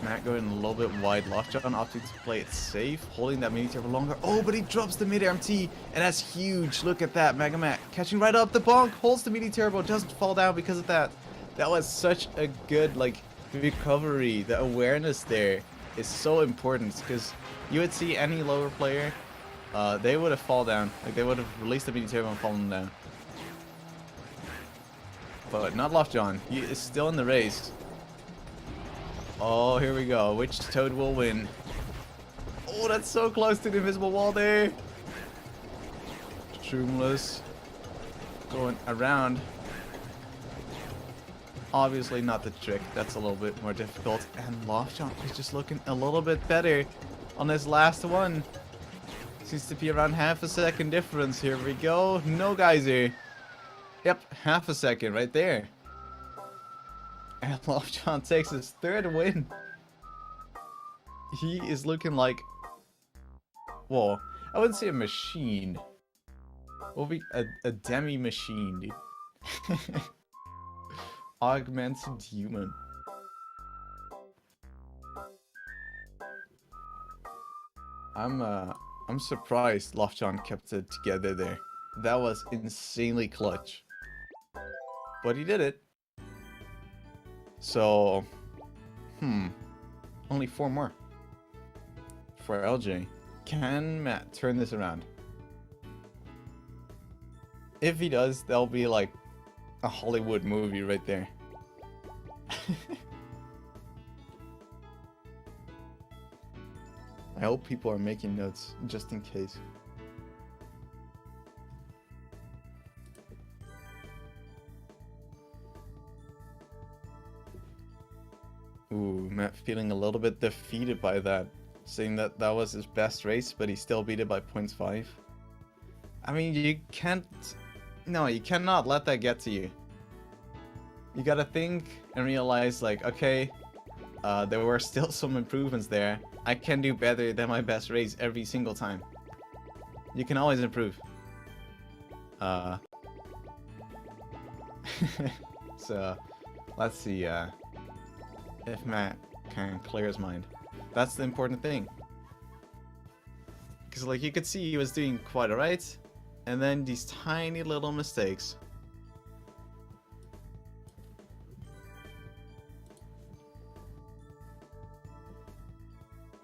Matt going a little bit wide. Lothjon opting to play it safe, holding that mini turbo longer. Oh, but he drops the mid-air MT, and that's huge. Look at that. MegaMatt catching right up the bonk, holds the mini turbo, doesn't fall down because of that. That was such a good, like, recovery. The awareness there is so important, because you would see any lower player, they would have fallen down. Like, they would have released the mini turbo and fallen down. But not Lothjon. He is still in the race. Oh, here we go. Which Toad will win? Oh, that's so close to the invisible wall there. Streamless going around. Obviously not the trick. That's a little bit more difficult. And Lothjon is just looking a little bit better on this last one. Seems to be around half a second difference. Here we go. No geyser. Yep, half a second right there. And Lothjon takes his 3rd win. He is looking like, well, I wouldn't say a machine. Will be a demi machine, dude. Augmented human. I'm surprised Lothjon kept it together there. That was insanely clutch. But he did it. So, only 4 more for LJ. Can Matt turn this around? If he does, that'll be like a Hollywood movie right there. I hope people are making notes just in case. Ooh, Matt feeling a little bit defeated by that. Saying that that was his best race, but he still beat it by 0.5. I mean, you can't... No, you cannot let that get to you. You gotta think and realize, like, okay, there were still some improvements there. I can do better than my best race every single time. You can always improve. So, let's see, if Matt can clear his mind. That's the important thing. Because, like, you could see he was doing quite alright, and then these tiny little mistakes.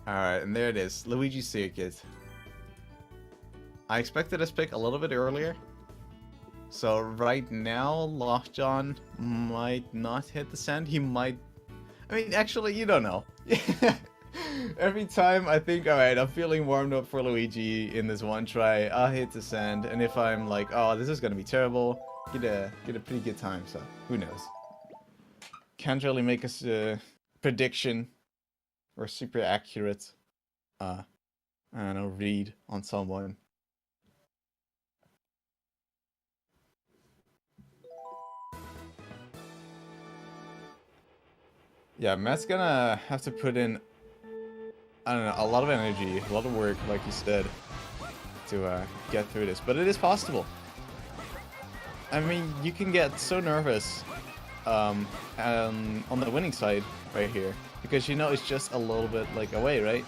Alright, and there it is. Luigi Circuit. I expected this pick a little bit earlier. So right now, Lothjon might not hit the sand. He might... I mean, actually, you don't know. Every time I think, alright, I'm feeling warmed up for Luigi in this one try, I'll hit the sand. And if I'm like, oh, this is gonna be terrible, get a pretty good time, so who knows. Can't really make a prediction or super accurate, I don't know, read on someone. Yeah, Matt's gonna have to put in, I don't know, a lot of energy, a lot of work, like you said, to get through this. But it is possible. I mean, you can get so nervous on the winning side right here, because you know it's just a little bit like away, right?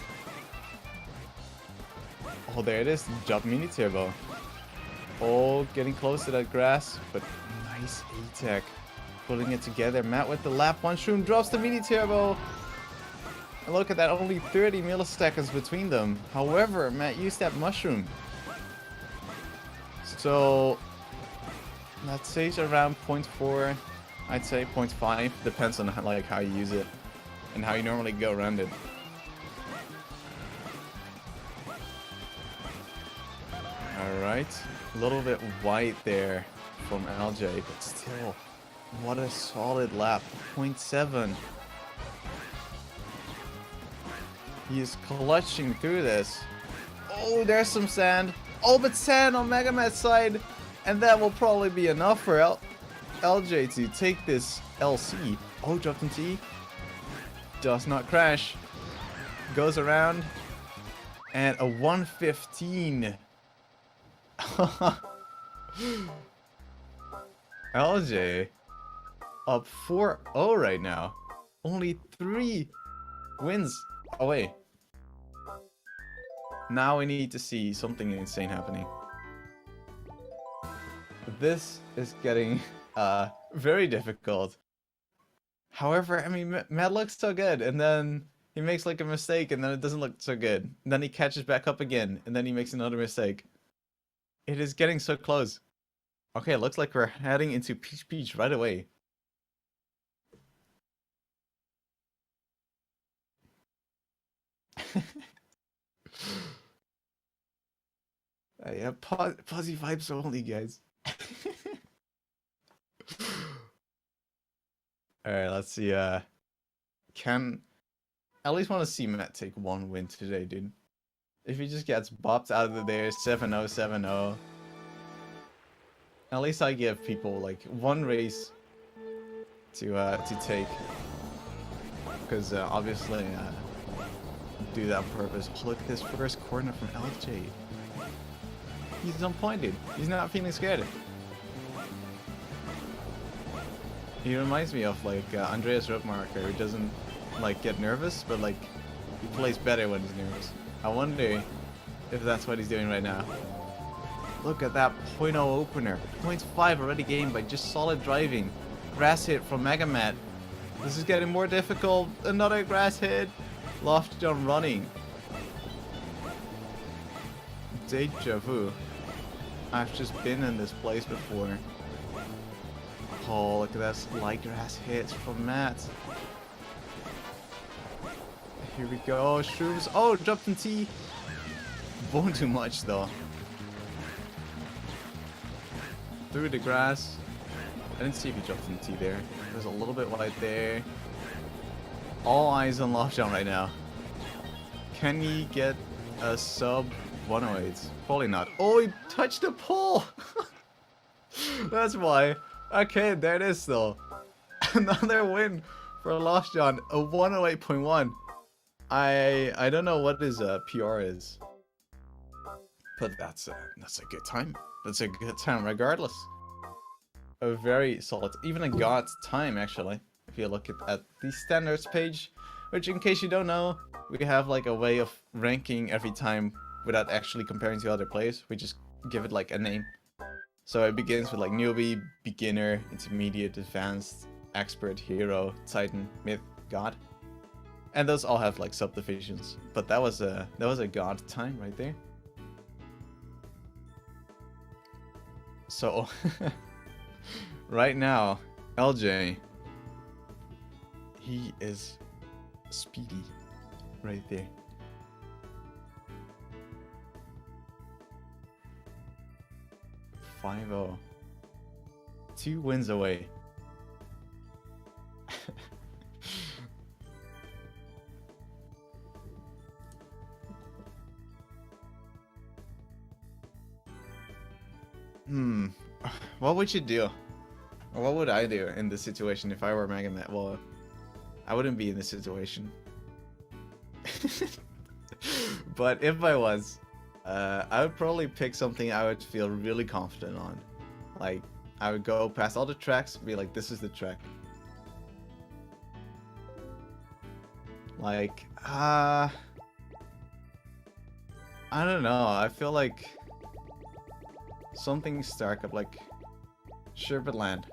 Oh, there it is, jump mini turbo. Oh, getting close to that grass, but nice A-tech. Putting it together. Matt with the lap mushroom drops the mini turbo. And look at that, only 30 milliseconds between them. However, Matt used that mushroom. So that saves around 0.4, I'd say 0.5. Depends on like how you use it and how you normally go around it. Alright, a little bit wide there from LJ, but still. What a solid lap, 0.7. He is clutching through this. Oh, there's some sand. Oh, but sand on MegaMatt's side. And that will probably be enough for LJ to take this LC. Oh, dropped in T. Does not crash. Goes around. And a 115. LJ. Up 4-0 right now. Only 3 wins away. Now we need to see something insane happening. This is getting very difficult. However, I mean, Matt looks so good, and then he makes like a mistake, and then it doesn't look so good. And then he catches back up again, and then he makes another mistake. It is getting so close. Okay, it looks like we're heading into Peach Peach right away. Yeah, posy vibes only, guys. Alright, let's see. Can at least want to see Matt take one win today, dude. If he just gets bopped out of there, 7-0, 7-0. At least I give people like one race to take, because obviously do that on purpose. Look at this first corner from LJ. He's on point, dude. He's not feeling scared. He reminds me of like Andreas Rotmarker, who doesn't like get nervous, but like he plays better when he's nervous. I wonder if that's what he's doing right now. Look at that 0.0 opener. 0.5 already gained by just solid driving. Grass hit from MegaMatt. This is getting more difficult. Another grass hit. Lothjon running. Deja vu. I've just been in this place before. Oh, look at that light grass hits from Matt. Here we go. Shrooms. Oh, dropped in T. Won't do much though. Through the grass. I didn't see if he dropped in T there. There's a little bit wide there. All eyes on Lothjon right now. Can he get a sub 108? Probably not. Oh, he touched the pole! That's why. Okay, there it is though. Another win for Lothjon. A 108.1. I don't know what his PR is. But that's a good time. That's a good time regardless. A very solid, even a god's time actually. If you look at the standards page, which in case you don't know, we have like a way of ranking every time without actually comparing to other players. We just give it like a name. So it begins with like newbie, beginner, intermediate, advanced, expert, hero, titan, myth, god. And those all have like subdivisions, but that was a god time right there. So right now, LJ, he is speedy right there. .50. 2 wins away. What would you do? Or what would I do in this situation if I were MegaMatt? Well, I wouldn't be in this situation. But if I was, I would probably pick something I would feel really confident on. Like, I would go past all the tracks and be like, this is the track. Like, I don't know. I feel like something stark up, like Sherbet Land.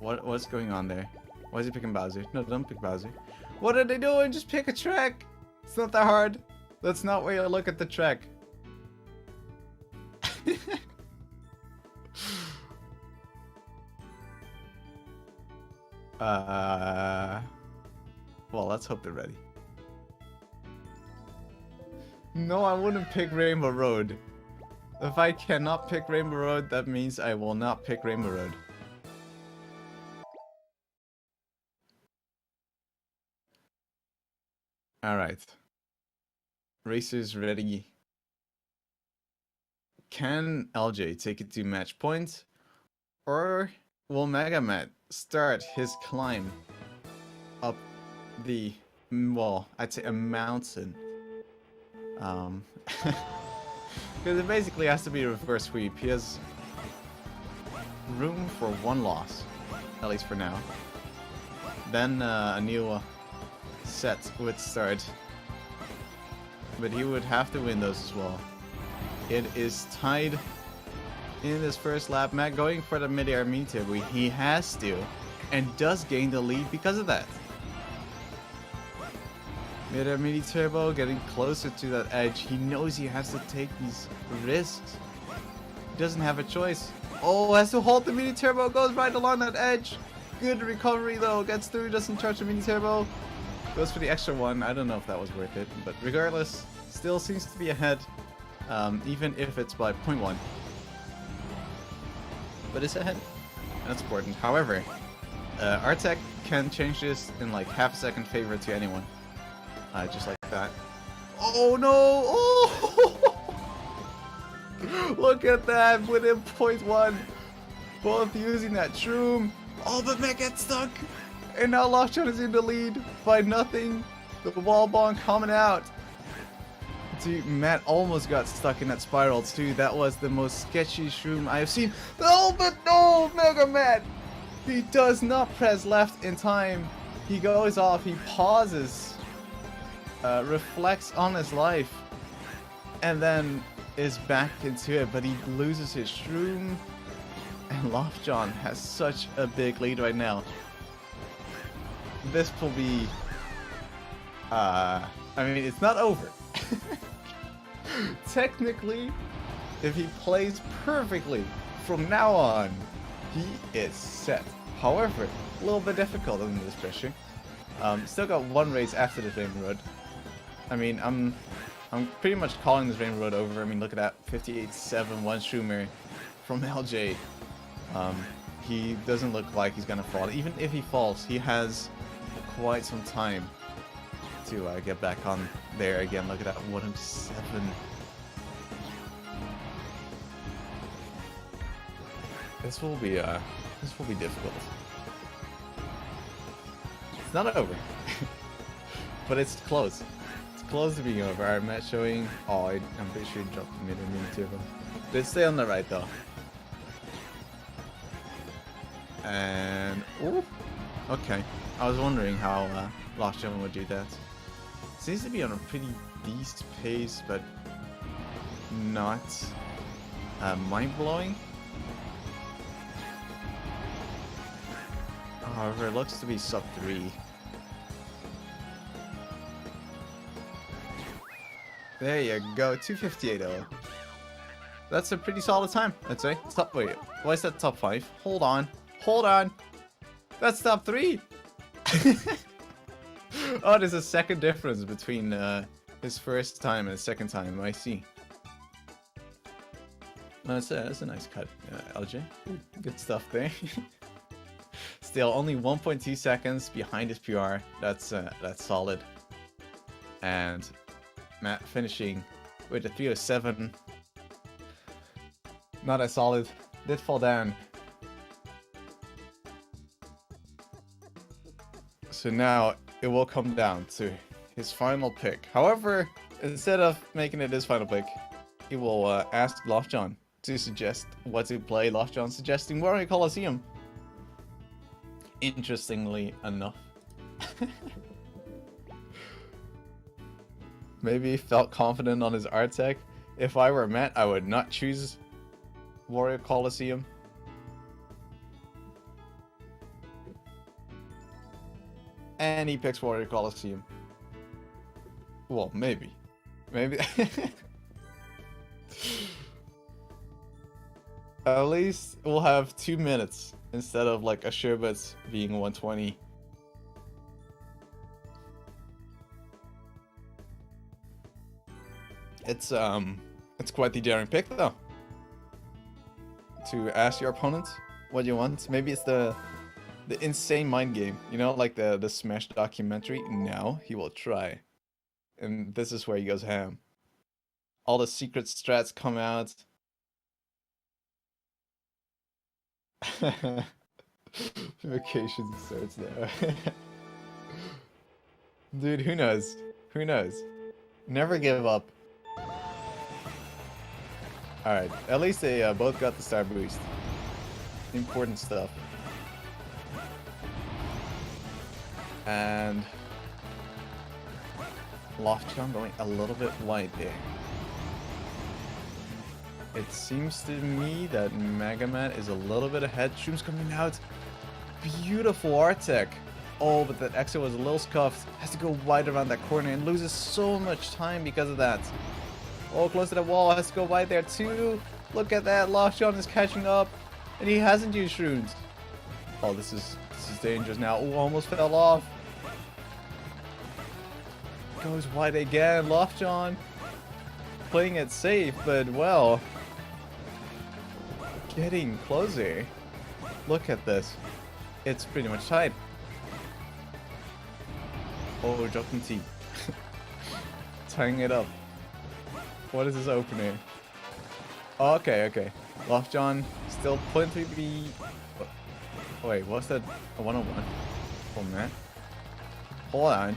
What's going on there? Why is he picking Bowser? No, don't pick Bowser. What are they doing? Just pick a track. It's not that hard. That's not where you look at the track. Well, let's hope they're ready. No, I wouldn't pick Rainbow Road. If I cannot pick Rainbow Road, that means I will not pick Rainbow Road. Alright. Racers ready. Can LJ take it to match point? Or will MegaMatt start his climb up the, well, I'd say a mountain? Because it basically has to be a reverse sweep. He has room for 1 loss, at least for now. Then a new set would start, but he would have to win those as well. It is tied in this first lap. Matt going for the mid-air meter, but he has to, and does gain the lead because of that. Mid-air mini turbo getting closer to that edge. He knows he has to take these risks. He doesn't have a choice. Oh, has to hold the mini turbo, goes right along that edge. Good recovery though, gets through, doesn't charge the mini turbo. Goes for the extra one. I don't know if that was worth it, but regardless, still seems to be ahead, even if it's by 0.1. But it's ahead, and that's important. However, Artec can change this in like half a second favor to anyone. Just like that. Oh no! Oh! Look at that! Within 0.1! Both using that shroom. Oh, but Matt gets stuck! And now Lothjon is in the lead by nothing. The wall bomb coming out. Dude, Matt almost got stuck in that spiral too. That was the most sketchy shroom I have seen. Oh, but no! MegaMatt! He does not press left in time. He goes off, he pauses. Reflects on his life, and then is back into it, but he loses his shroom, and Lothjon has such a big lead right now. This will be, I mean, it's not over. Technically, if he plays perfectly from now on, he is set. However, a little bit difficult under this pressure. Still got 1 race after the Rainbow Road. I mean, I'm pretty much calling this Rainbow Road over. I mean, look at that 58.7 one Schumer from LJ. He doesn't look like he's gonna fall. Even if he falls, he has quite some time to get back on there again. Look at that 107. This will be difficult. It's not over, but it's close. Close to being over. Alright, Matt showing. Oh, I'm pretty sure he dropped the mid and mini turbo. Did stay on the right though. And ooh, okay. I was wondering how Lothjon would do that. Seems to be on a pretty decent pace, but not mind blowing. However, it looks to be sub 3. There you go, 258.0. That's a pretty solid time, I'd say. Wait, why is that top 5? Hold on. Hold on. That's top 3. Oh, there's a second difference between his first time and his second time. I see. That's a nice cut, LJ. Good stuff there. Still, only 1.2 seconds behind his PR. That's solid. And Matt finishing with a 307. Not as solid. Did fall down. So now it will come down to his final pick. However, instead of making it his final pick, he will ask Lothjon to suggest what to play. Lothjon suggesting Warrior Coliseum. Interestingly enough. Maybe he felt confident on his art tech. If I were Matt, I would not choose Warrior Coliseum. And he picks Warrior Coliseum. Well, maybe. Maybe. At least we'll have 2 minutes instead of like a sherbet being 120. It's quite the daring pick though. To ask your opponent what you want. Maybe it's the insane mind game, you know, like the Smash documentary. Now he will try. And this is where he goes ham. All the secret strats come out. Vacation starts now. Dude, who knows? Who knows? Never give up. Alright, at least they both got the star boost. Important stuff. And Lothjon going a little bit wide there. It seems to me that MegaMatt is a little bit ahead. Shroom's coming out. Beautiful art tech. Oh, but that exit was a little scuffed. Has to go wide around that corner and loses so much time because of that. Oh, close to the wall. Has to go wide there too. Look at that. Lothjon is catching up. And he hasn't used Shrooms. Oh, this is dangerous now. Oh, almost fell off. Goes wide again. Lothjon playing it safe, but well, getting closer. Look at this. It's pretty much tied. Oh, dropping T. Tying it up. What is this opener? Oh, okay, okay. Lothjon still 0.3B. Wait, what's that? A 101? Oh, man. Hold on.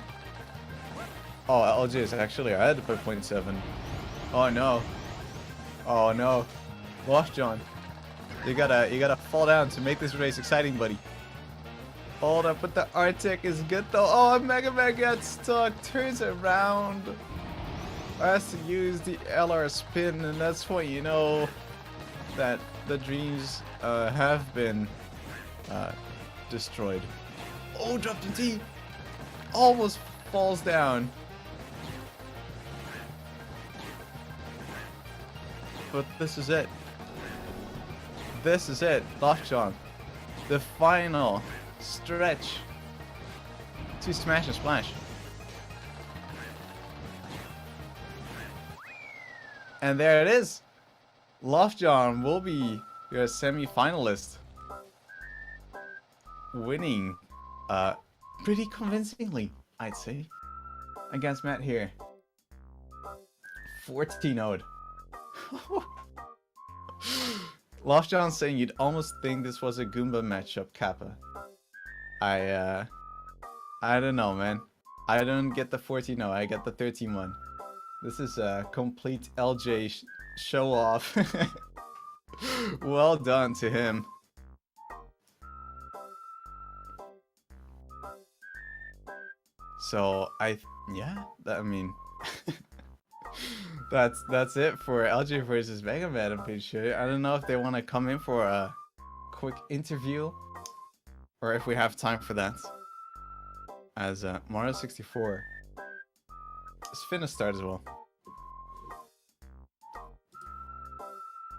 Oh, LG is actually ahead by 0.7. Oh, no. Oh, no. Lothjon. You gotta fall down to make this race exciting, buddy. Hold up, but the art tech is good though. Oh, MegaMatt gets stuck, turns around. Has to use the LR spin, and that's when you know that the dreams have been destroyed. Oh, dropped in T. Almost falls down. But this is it. This is it, Lothjon. The final stretch to Smash and Splash. And there it is. Lothjon will be your semi-finalist, winning pretty convincingly, I'd say, against Matt here. 14-0'd. Lothjon saying you'd almost think this was a Goomba matchup, Kappa. I don't know, man. I don't get the 14-0, I get the 13-1. This is a complete LJ show off. Well done to him. So I mean that's it for LJ versus MegaMatt, I'm pretty sure. I don't know if they want to come in for a quick interview or if we have time for that. As Mario 64 is finna start as well.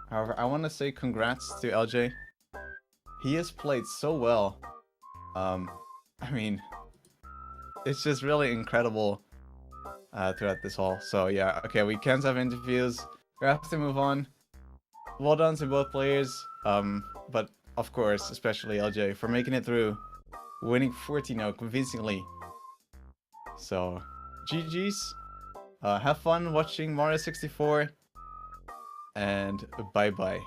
However, I want to say congrats to LJ. He has played so well. I mean, it's just really incredible throughout this haul. So yeah, okay, we can't have interviews. We have to move on. Well done to both players, but of course, especially LJ for making it through, winning 14-0 convincingly. So, GG's. Have fun watching Mario 64, and bye bye.